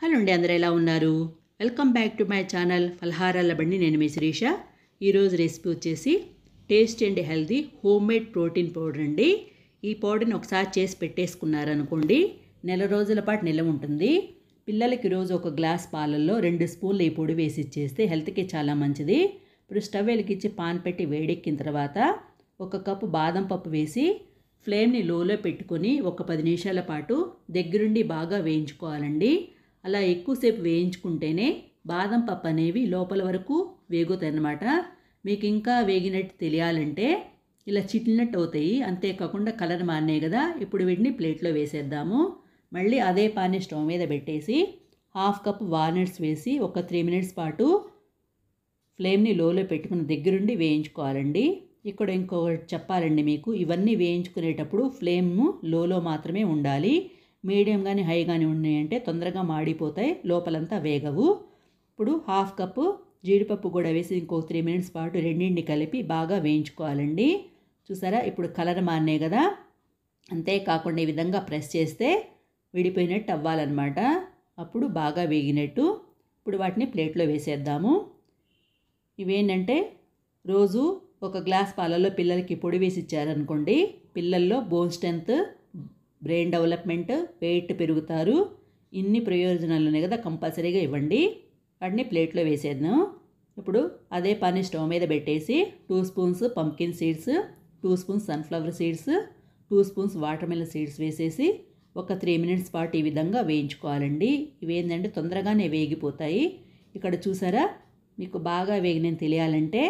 Hello అండి, అందరూ ఎలా ఉన్నారు? Welcome back to my channel ఫలహారాల బండి. నేను మీ శిరీష. ఈరోజు రెసిపీ వచ్చేసి taste and healthy homemade protein powder అండి. ఈ పౌడర్ని ఒకసారి చేసి పెట్టేసుకున్నారనుకోండి, నెల రోజుల పాటు నిల్వ ఉంటుంది. పిల్లలకి రోజు ఒక గ్లాస్ పాలల్లో 2 స్పూన్లు ఈ పొడి వేసి ఇచ్చేస్తే హెల్త్కి చాలా మంచిది. ఇప్పుడు స్టవ్ వెలిగించి పాన్ పెట్టి వేడెక్కిన తర్వాత 1 కప్పు బాదం పప్పు వేసి ఫ్లేమ్ని లోలో పెట్టుకొని ఒక 10 నిమిషాల పాటు దగ్గరుండి బాగా వేయించుకోవాలండి. అలా ఎక్కువసేపు వేయించుకుంటేనే బాదం పప్పు అనేవి లోపల వరకు వేగుతాయి అన్నమాట. మీకు ఇంకా వేగినట్టు తెలియాలంటే ఇలా చిట్లినట్టు అవుతాయి. అంతేకాకుండా కలర్ మారినాయి కదా, ఇప్పుడు వీటిని ప్లేట్లో వేసేద్దాము. మళ్ళీ అదే పాన్ని స్టవ్ మీద పెట్టేసి 1/2 కప్పు వాల్నట్స్ వేసి ఒక 3 మినిట్స్ పాటు ఫ్లేమ్ని లోలో పెట్టుకుని దగ్గరుండి వేయించుకోవాలండి. ఇక్కడ ఇంకొకటి చెప్పాలండి మీకు, ఇవన్నీ వేయించుకునేటప్పుడు ఫ్లేమ్ లోలో మాత్రమే ఉండాలి. మీడియం కానీ హై కానీ ఉన్నాయంటే తొందరగా మాడిపోతాయి, లోపలంతా వేగవు. ఇప్పుడు 1/2 కప్పు జీడిపప్పు కూడా వేసి ఇంకో 3 మినిట్స్ పాటు రెండింటిని కలిపి బాగా వేయించుకోవాలండి. చూసారా, ఇప్పుడు కలర్ మారినాయి కదా. అంతేకాకుండా ఈ విధంగా ప్రెస్ చేస్తే విడిపోయినట్టు అవ్వాలన్నమాట. అప్పుడు బాగా వేగినట్టు. ఇప్పుడు వాటిని ప్లేట్లో వేసేద్దాము. ఇవేంటంటే రోజు ఒక గ్లాస్ పాలలో పిల్లలకి పొడి వేసి ఇచ్చారనుకోండి, పిల్లల్లో bone strength, brain development, weight పెరుగుతారు. ఇన్ని ప్రయోజనాలు ఉన్నాయి కదా, కంపల్సరీగా ఇవ్వండి. వాటిని ప్లేట్లో వేసేద్దాం. ఇప్పుడు అదే పాన్ని స్టవ్ మీద పెట్టేసి 2 spoons pumpkin seeds, 2 spoons sunflower seeds, 2 spoons water melon seeds వేసేసి ఒక 3 మినిట్స్ పాటు ఈ విధంగా వేయించుకోవాలండి. ఇవేంటంటే తొందరగానే వేగిపోతాయి. ఇక్కడ చూసారా, మీకు బాగా వేగినని తెలియాలంటే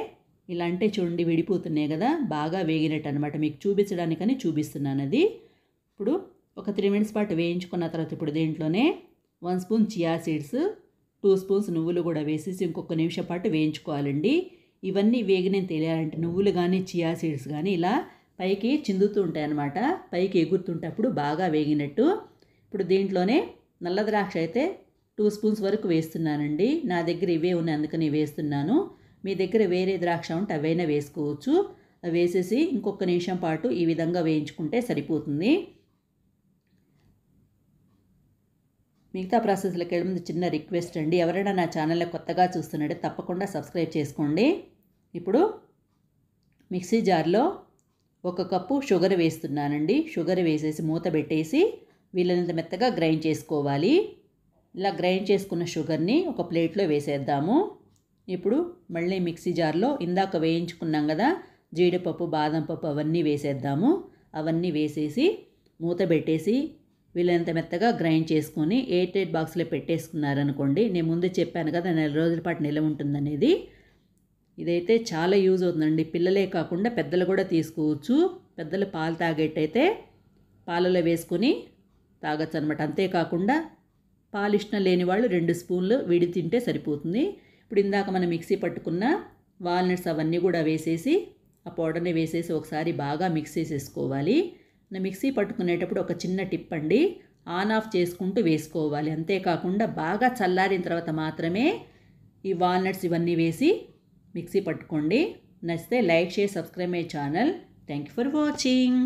ఇలా అంటే చూడండి, విడిపోతున్నాయి కదా, బాగా వేగినట్టు అనమాట. మీకు చూపించడానికని చూపిస్తున్నాను అది. ఇప్పుడు ఒక 3 మినిట్స్ పాటు వేయించుకున్న తర్వాత ఇప్పుడు దీంట్లోనే 1 స్పూన్ చియా సీడ్స్, 2 స్పూన్స్ నువ్వులు కూడా వేసేసి ఇంకొక నిమిషం పాటు వేయించుకోవాలండి. ఇవన్నీ వేగినని తెలియాలంటే నువ్వులు కానీ చియా సీడ్స్ కానీ ఇలా పైకి చిందుతూ ఉంటాయి అన్నమాట, పైకి ఎగురుతుంటప్పుడు బాగా వేగినట్టు. ఇప్పుడు దీంట్లోనే నల్ల ద్రాక్ష అయితే 2 స్పూన్స్ వరకు వేస్తున్నానండి. నా దగ్గర ఇవే ఉన్నాయి, అందుకని వేస్తున్నాను. మీ దగ్గర వేరే ద్రాక్ష ఉంటే అవైనా వేసుకోవచ్చు. అవి వేసేసి ఇంకొక నిమిషం పాటు ఈ విధంగా వేయించుకుంటే సరిపోతుంది. మిగతా ప్రాసెస్లోకి వెళ్ళే ముందు చిన్న రిక్వెస్ట్ అండి, ఎవరైనా నా ఛానల్లో కొత్తగా చూస్తున్నట్టే తప్పకుండా సబ్స్క్రైబ్ చేసుకోండి. ఇప్పుడు మిక్సీ జార్లో 1 కప్పు షుగర్ వేస్తున్నానండి. షుగర్ వేసేసి మూత పెట్టేసి వీళ్ళనంత మెత్తగా గ్రైండ్ చేసుకోవాలి. ఇలా గ్రైండ్ చేసుకున్న షుగర్ని ఒక ప్లేట్లో వేసేద్దాము. ఇప్పుడు మళ్ళీ మిక్సీ జార్లో ఇందాక వేయించుకున్నాం కదా జీడిపప్పు, బాదం పప్పు అవన్నీ వేసేద్దాము. అవన్నీ వేసేసి మూత పెట్టేసి వీళ్ళంత మెత్తగా గ్రైండ్ చేసుకొని ఎయిర్ టైట్ బాక్స్లో పెట్టేసుకున్నారనుకోండి, నేను ముందు చెప్పాను కదా నెల రోజుల పాటు నిల్వ ఉంటుందనేది. ఇదైతే చాలా యూజ్ అవుతుందండి. పిల్లలే కాకుండా పెద్దలు కూడా తీసుకోవచ్చు. పెద్దలు పాలు తాగేటైతే పాలలో వేసుకొని తాగొచ్చు అనమాట. అంతేకాకుండా పాలు ఇష్టం లేని వాళ్ళు 2 స్పూన్లు విడి తింటే సరిపోతుంది. ఇప్పుడు ఇందాక మనం మిక్సీ పట్టుకున్న వాల్నట్స్ అవన్నీ కూడా వేసేసి ఆ పౌడర్ని వేసేసి ఒకసారి బాగా మిక్స్ చేసేసుకోవాలి. మిక్సీ పట్టుకునేటప్పుడు ఒక చిన్న టిప్ అండి, ఆన్ ఆఫ్ చేసుకుంటూ వేసుకోవాలి. అంతేకాకుండా బాగా చల్లారిన తర్వాత మాత్రమే ఈ వాల్నట్స్ ఇవన్నీ వేసి మిక్సీ పట్టుకోండి. నచ్చితే like, share, subscribe my channel. Thank you for watching.